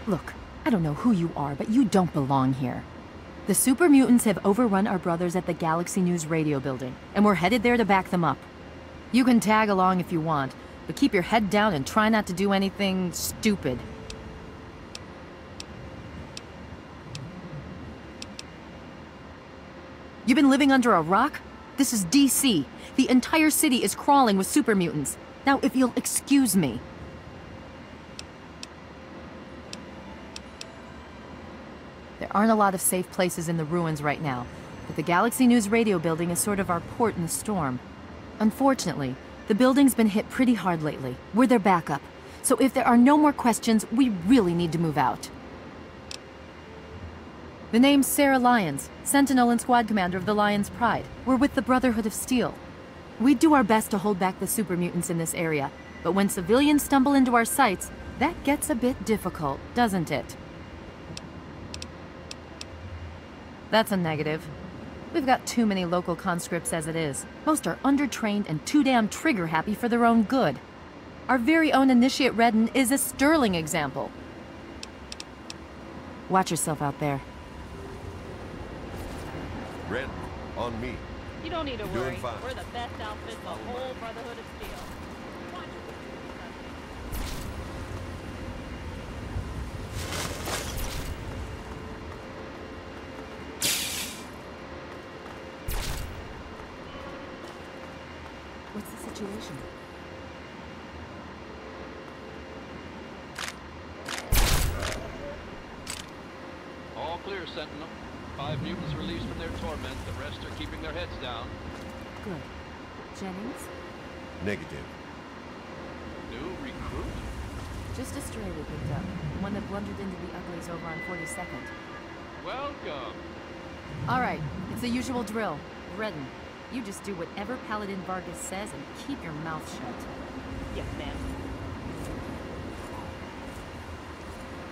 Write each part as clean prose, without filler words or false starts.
Look, I don't know who you are, but you don't belong here. The super mutants have overrun our brothers at the Galaxy News radio building, and we're headed there to back them up. You can tag along if you want, but keep your head down and try not to do anything stupid. You've been living under a rock? This is DC. The entire city is crawling with super mutants. Now, if you'll excuse me. There aren't a lot of safe places in the ruins right now, but the Galaxy News radio building is sort of our port in the storm. Unfortunately, the building's been hit pretty hard lately. We're their backup. So if there are no more questions, we really need to move out. The name's Sarah Lyons, Sentinel and Squad Commander of the Lion's Pride. We're with the Brotherhood of Steel. We do our best to hold back the super mutants in this area, but when civilians stumble into our sights, that gets a bit difficult, doesn't it? That's a negative. We've got too many local conscripts as it is. Most are undertrained and too damn trigger-happy for their own good. Our very own Initiate Redden is a sterling example. Watch yourself out there. Redden, on me. You don't need to You're worry. doing fine. We're the best outfit in the whole Brotherhood of Steel. What's the situation? All clear, Sentinel. 5 mutants released from their torment. The rest are keeping their heads down. Good. Jennings? Negative. New recruit? Just a stray we picked up. One that blundered into the uglies over on 42nd. Welcome. All right, it's the usual drill. Redden, you just do whatever Paladin Vargas says and keep your mouth shut. Yes, ma'am.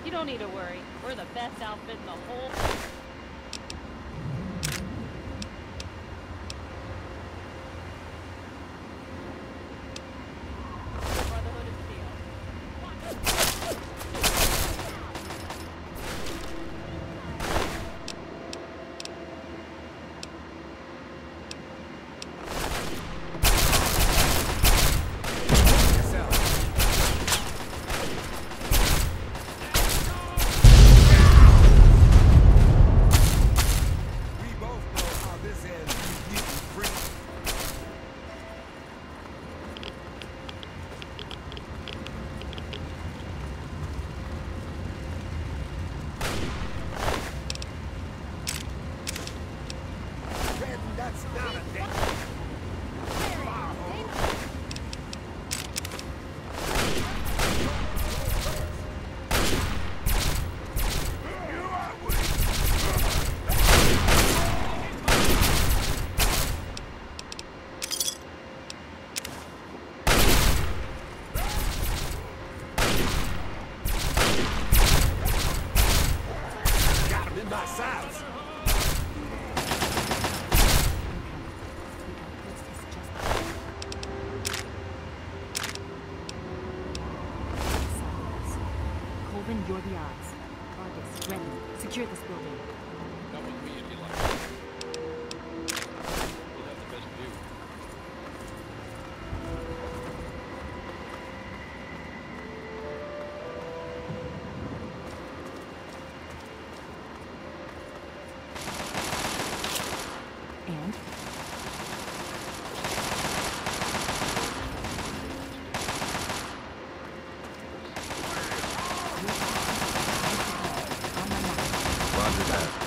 You don't need to worry. We're the best outfit in the whole... Brotherhood of Steel. Colvin, you're the odds. Vargas, ready. Secure this building. Come with me if you like. We'll have the best view. And? Roger that.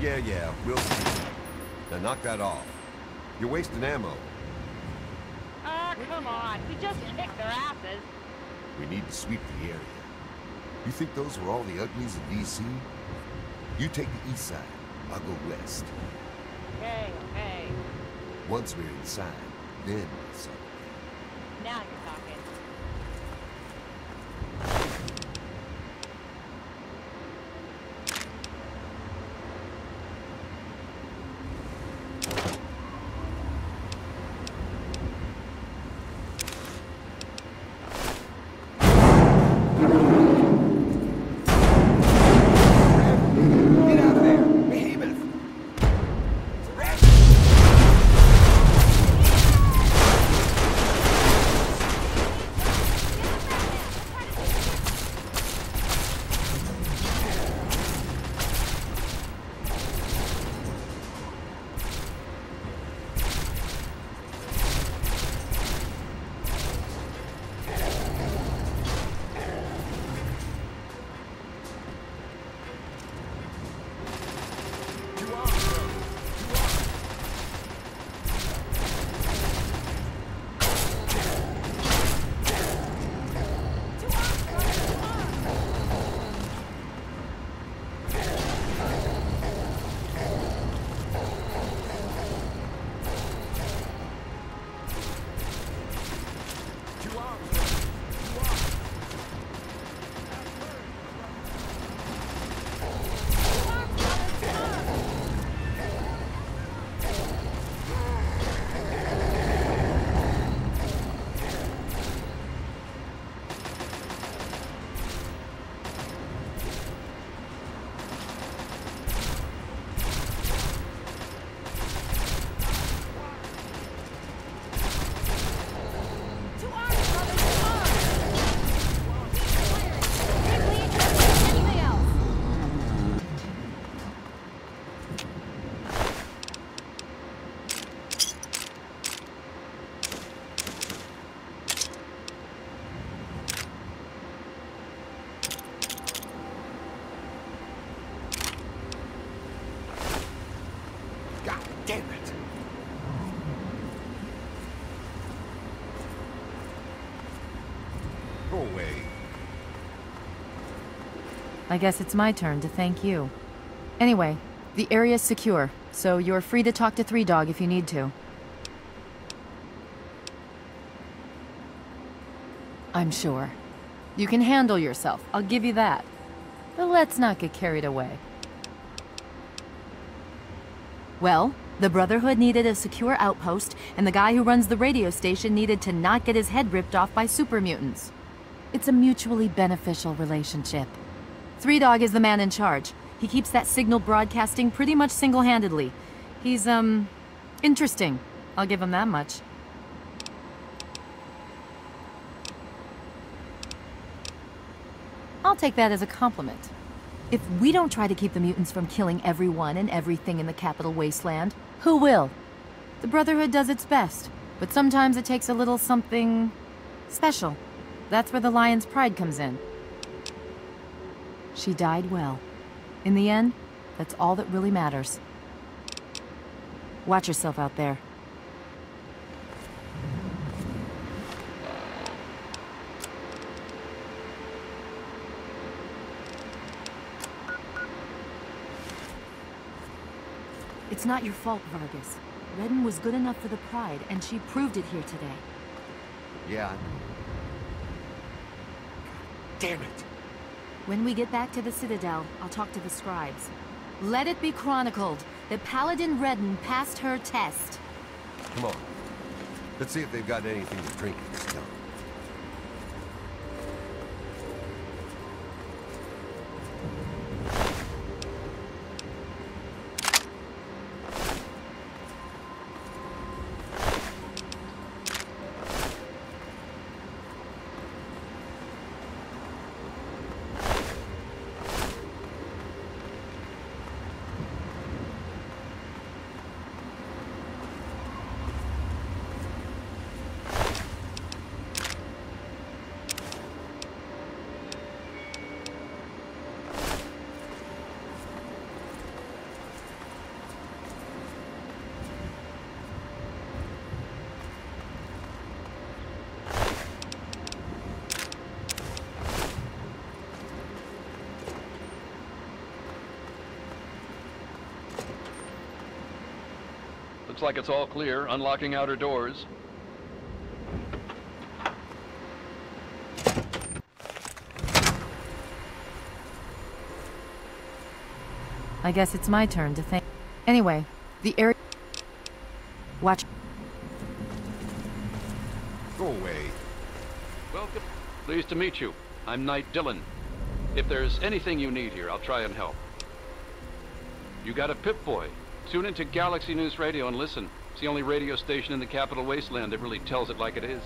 Yeah, we'll see. Now knock that off. You're wasting ammo. Ah, come on. We just kicked their asses. We need to sweep the area. You think those were all the uglies in D.C.? You take the east side. I'll go west. Okay. Once we're inside, then we'll celebrate. Now you're talking. Get out of there! Behemoth! Damn it! Go away. I guess it's my turn to thank you. Anyway, the area's secure, so you're free to talk to Three Dog if you need to. I'm sure. You can handle yourself, I'll give you that. But let's not get carried away. Well, the Brotherhood needed a secure outpost, and the guy who runs the radio station needed to not get his head ripped off by super mutants. It's a mutually beneficial relationship. Three Dog is the man in charge. He keeps that signal broadcasting pretty much single-handedly. He's, interesting. I'll give him that much. I'll take that as a compliment. If we don't try to keep the mutants from killing everyone and everything in the Capital Wasteland, who will? The Brotherhood does its best, but sometimes it takes a little something special. That's where the Lion's pride comes in. She died well. In the end, that's all that really matters. Watch yourself out there. It's not your fault, Vargas. Redden was good enough for the Pride, and she proved it here today. Yeah, I know. Damn it! When we get back to the Citadel, I'll talk to the scribes. Let it be chronicled that Paladin Redden passed her test. Come on. Let's see if they've got anything to drink in this town. Looks like it's all clear. Unlocking outer doors. I guess it's my turn to think. Anyway, the area... Watch. Go away. Welcome. Pleased to meet you. I'm Knight Dillon. If there's anything you need here, I'll try and help. You got a Pip-Boy. Tune into Galaxy News Radio and listen. It's the only radio station in the Capital Wasteland that really tells it like it is.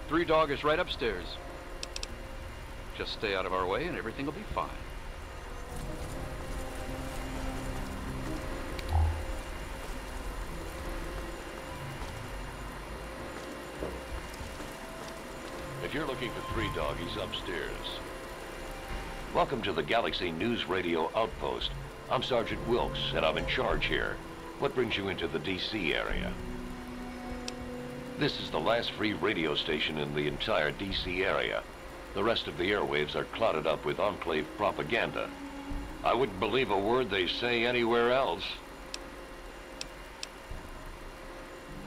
3 Dog is right upstairs. Just stay out of our way and everything will be fine. If you're looking for 3 Dog, he's upstairs. Welcome to the Galaxy News Radio Outpost. I'm Sergeant Wilkes, and I'm in charge here. What brings you into the DC area? This is the last free radio station in the entire DC area. The rest of the airwaves are clouded up with Enclave propaganda. I wouldn't believe a word they say anywhere else.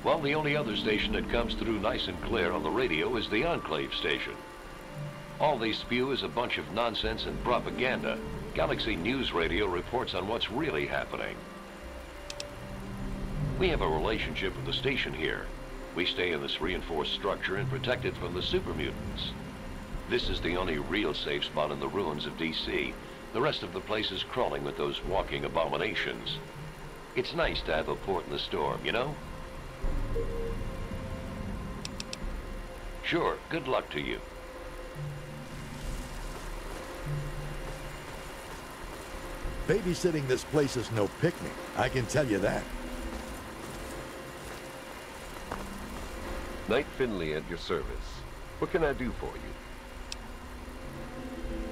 Well, the only other station that comes through nice and clear on the radio is the Enclave station. All they spew is a bunch of nonsense and propaganda. Galaxy News Radio reports on what's really happening. We have a relationship with the station here. We stay in this reinforced structure and protect it from the super mutants. This is the only real safe spot in the ruins of DC. The rest of the place is crawling with those walking abominations. It's nice to have a port in the storm, you know? Sure, good luck to you. Babysitting this place is no picnic, I can tell you that. Knight Finley at your service. What can I do for you?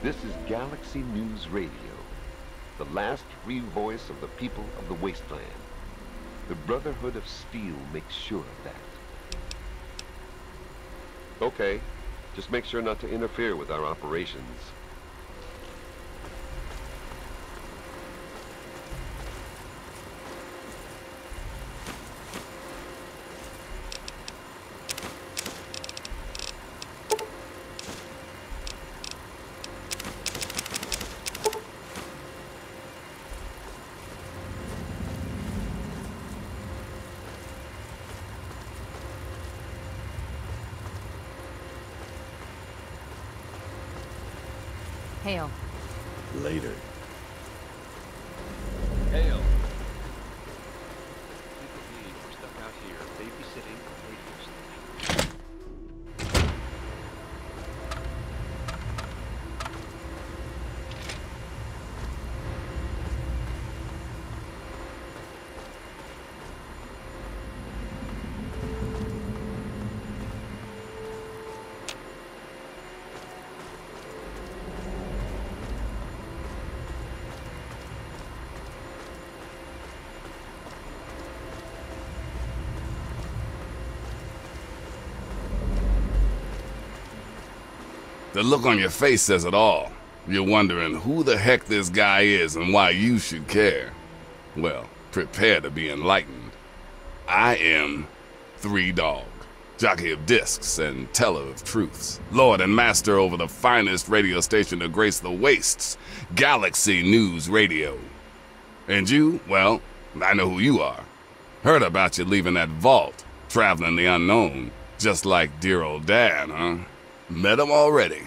This is Galaxy News Radio, the last free voice of the people of the Wasteland. The Brotherhood of Steel makes sure of that. Okay, just make sure not to interfere with our operations. Hail. Later. Hail. People leave. We're stuck out here, babysitting a radio station. The look on your face says it all. You're wondering who the heck this guy is and why you should care. Well, prepare to be enlightened. I am 3 Dog, jockey of discs and teller of truths, lord and master over the finest radio station to grace the wastes, Galaxy News Radio. And you, well, I know who you are. Heard about you leaving that vault, traveling the unknown, just like dear old Dad, huh? Met him already.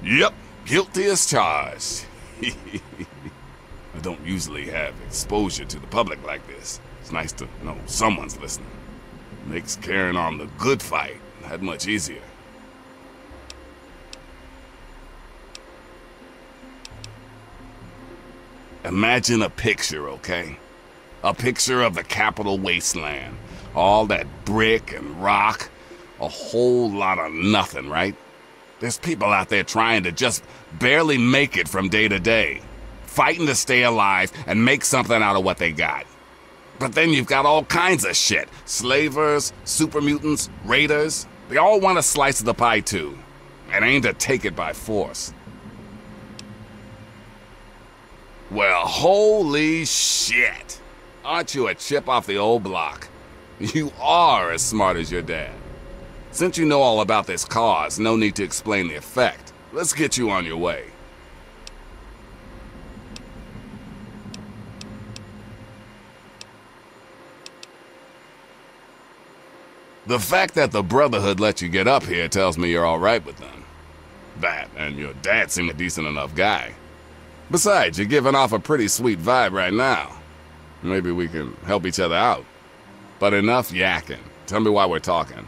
Yep, guilty as charged. I don't usually have exposure to the public like this. It's nice to know someone's listening. Makes carrying on the good fight that much easier. Imagine a picture, okay? A picture of the Capital Wasteland. All that brick and rock. A whole lot of nothing, right? There's people out there trying to just barely make it from day to day. Fighting to stay alive and make something out of what they got. But then you've got all kinds of shit. Slavers, super mutants, raiders. They all want a slice of the pie too, and aim to take it by force. Well, holy shit! Aren't you a chip off the old block? You are as smart as your dad. Since you know all about this cause, no need to explain the effect. Let's get you on your way. The fact that the Brotherhood let you get up here tells me you're all right with them. That, and your dad seemed a decent enough guy. Besides, you're giving off a pretty sweet vibe right now. Maybe we can help each other out. But enough yakking. Tell me why we're talking.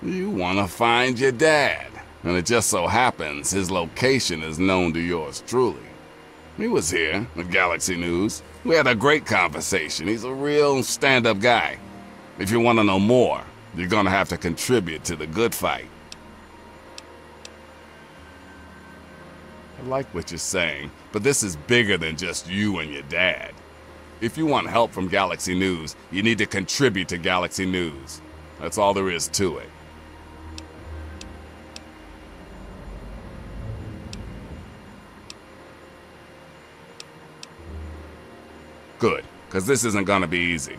You want to find your dad. And it just so happens his location is known to yours truly. He was here at Galaxy News. We had a great conversation. He's a real stand-up guy. If you want to know more, you're gonna have to contribute to the good fight. I like what you're saying, but this is bigger than just you and your dad. If you want help from Galaxy News, you need to contribute to Galaxy News. That's all there is to it. Good, because this isn't gonna be easy.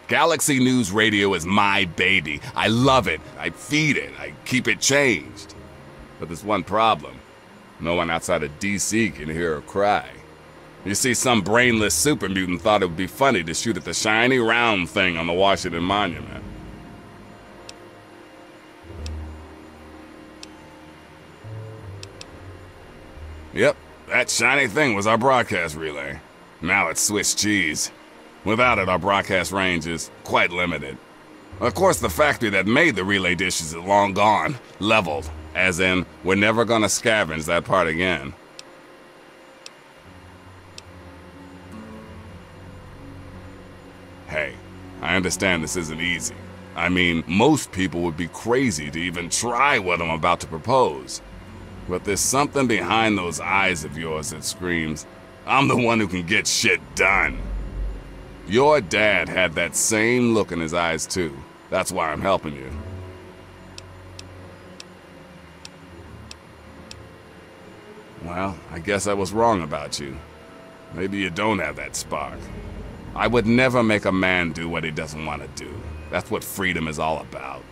Galaxy News Radio is my baby. I love it. I feed it. I keep it changed. But there's one problem. No one outside of DC can hear her cry. You see, some brainless super mutant thought it would be funny to shoot at the shiny round thing on the Washington Monument. Yep, that shiny thing was our broadcast relay. Now it's Swiss cheese. Without it, our broadcast range is quite limited. Of course, the factory that made the relay dishes is long gone, leveled, as in, we're never gonna scavenge that part again. Hey, I understand this isn't easy. I mean, most people would be crazy to even try what I'm about to propose. But there's something behind those eyes of yours that screams, I'm the one who can get shit done. Your dad had that same look in his eyes too. That's why I'm helping you. Well, I guess I was wrong about you. Maybe you don't have that spark. I would never make a man do what he doesn't want to do. That's what freedom is all about.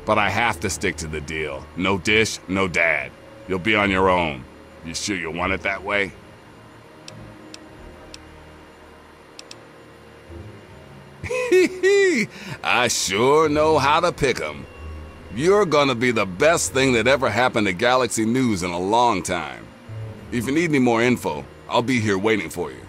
But I have to stick to the deal. No dish, no dad. You'll be on your own. You sure you want it that way? I sure know how to pick 'em. You're gonna be the best thing that ever happened to Galaxy News in a long time. If you need any more info, I'll be here waiting for you.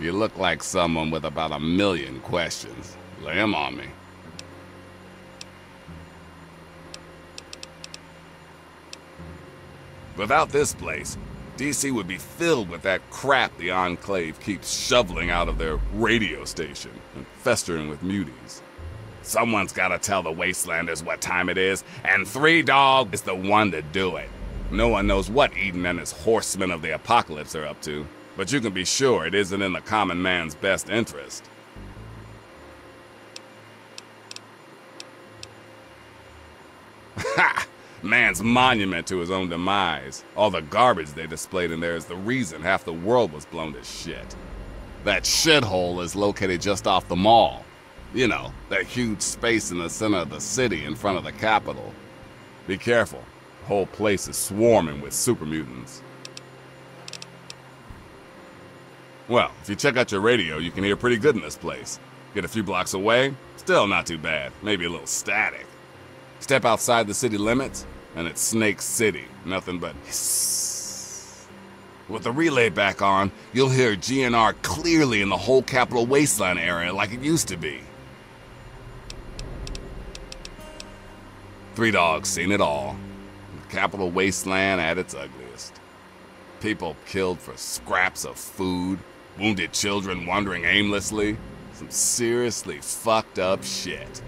You look like someone with about 1,000,000 questions. Lay 'em on me. Without this place, DC would be filled with that crap the Enclave keeps shoveling out of their radio station and festering with muties. Someone's gotta tell the Wastelanders what time it is, and Three Dog is the one to do it. No one knows what Eden and his horsemen of the apocalypse are up to. But you can be sure it isn't in the common man's best interest. Ha! Man's monument to his own demise. All the garbage they displayed in there is the reason half the world was blown to shit. That shithole is located just off the mall. You know, that huge space in the center of the city in front of the Capitol. Be careful. The whole place is swarming with super mutants. Well, if you check out your radio, you can hear pretty good in this place. Get a few blocks away, still not too bad. Maybe a little static. Step outside the city limits, and it's Snake City. Nothing but hiss. With the relay back on, you'll hear GNR clearly in the whole Capitol Wasteland area like it used to be. Three Dogs seen it all. The Capitol Wasteland at its ugliest. People killed for scraps of food, wounded children wandering aimlessly. Some seriously fucked up shit.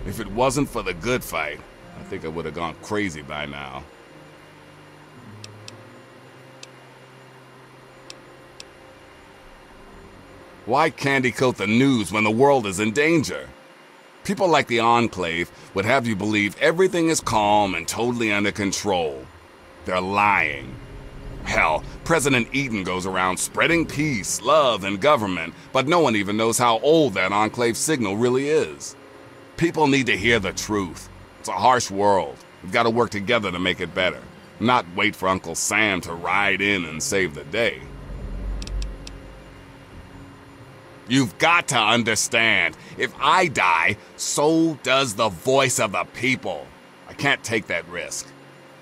If it wasn't for the good fight, I think I would have gone crazy by now. Why candy coat the news when the world is in danger? People like the Enclave would have you believe everything is calm and totally under control. They're lying. Hell, President Eden goes around spreading peace, love, and government, but no one even knows how old that Enclave signal really is. People need to hear the truth. It's a harsh world. We've got to work together to make it better, not wait for Uncle Sam to ride in and save the day. You've got to understand, if I die, so does the voice of the people. I can't take that risk.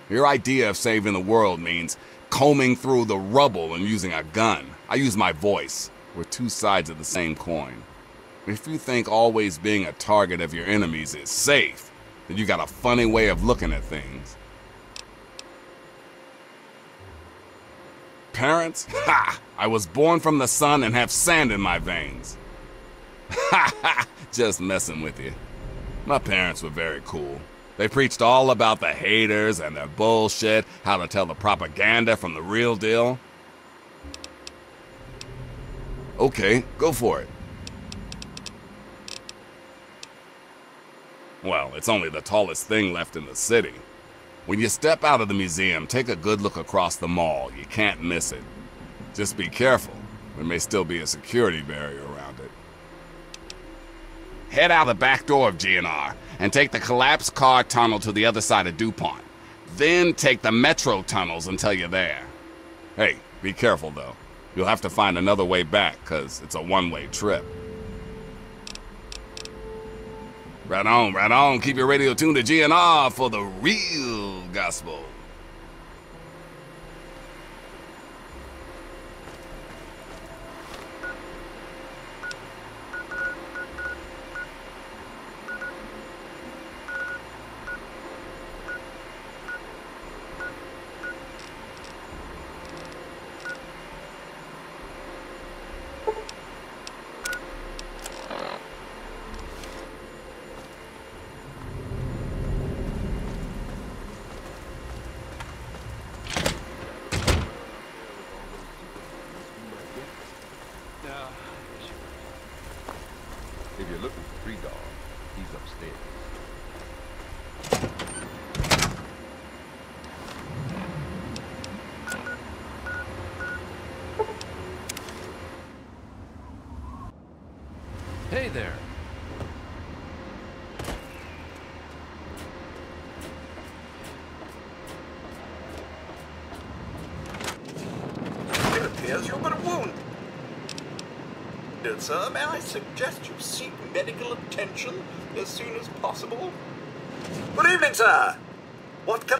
Your idea of saving the world means combing through the rubble and using a gun. I use my voice. We're two sides of the same coin. If you think always being a target of your enemies is safe, then you got a funny way of looking at things. Parents? Ha! I was born from the sun and have sand in my veins. Ha ha! Just messing with you. My parents were very cool. They preached all about the haters and their bullshit, how to tell the propaganda from the real deal. Okay, go for it. Well, it's only the tallest thing left in the city. When you step out of the museum, take a good look across the mall. You can't miss it. Just be careful. There may still be a security barrier around it. Head out the back door of GNR and take the collapsed car tunnel to the other side of DuPont. Then take the metro tunnels until you're there. Hey, be careful though. You'll have to find another way back, cause it's a one-way trip. Right on, right on. Keep your radio tuned to GNR for the real gospel. If you're looking for Three Dog, he's upstairs. Hey there. It appears you've got a wound. Sir, may I suggest you seek medical attention as soon as possible? Good evening, sir. What can...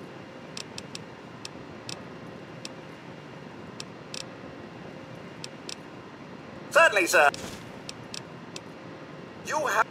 Certainly, sir. You have...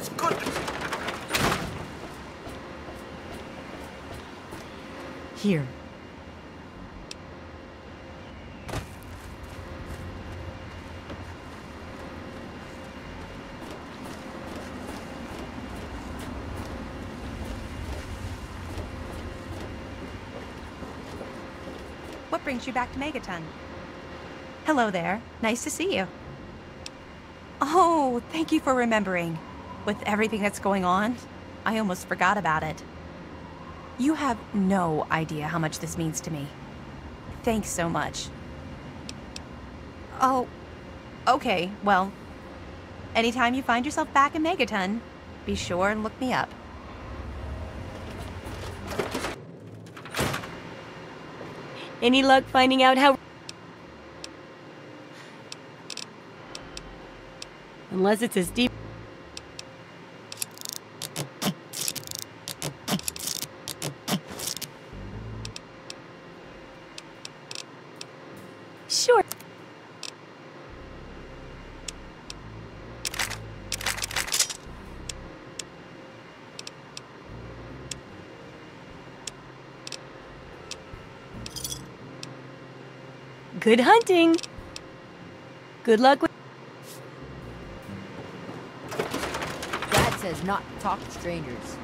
It's good to... Here. What brings you back to Megaton? Hello there. Nice to see you. Oh, thank you for remembering. With everything that's going on, I almost forgot about it. You have no idea how much this means to me. Thanks so much. Oh, okay, well, anytime you find yourself back in Megaton, be sure and look me up. Any luck finding out how... Unless it's as deep... Sure. Good hunting. Good luck with... Dad says not to talk to strangers.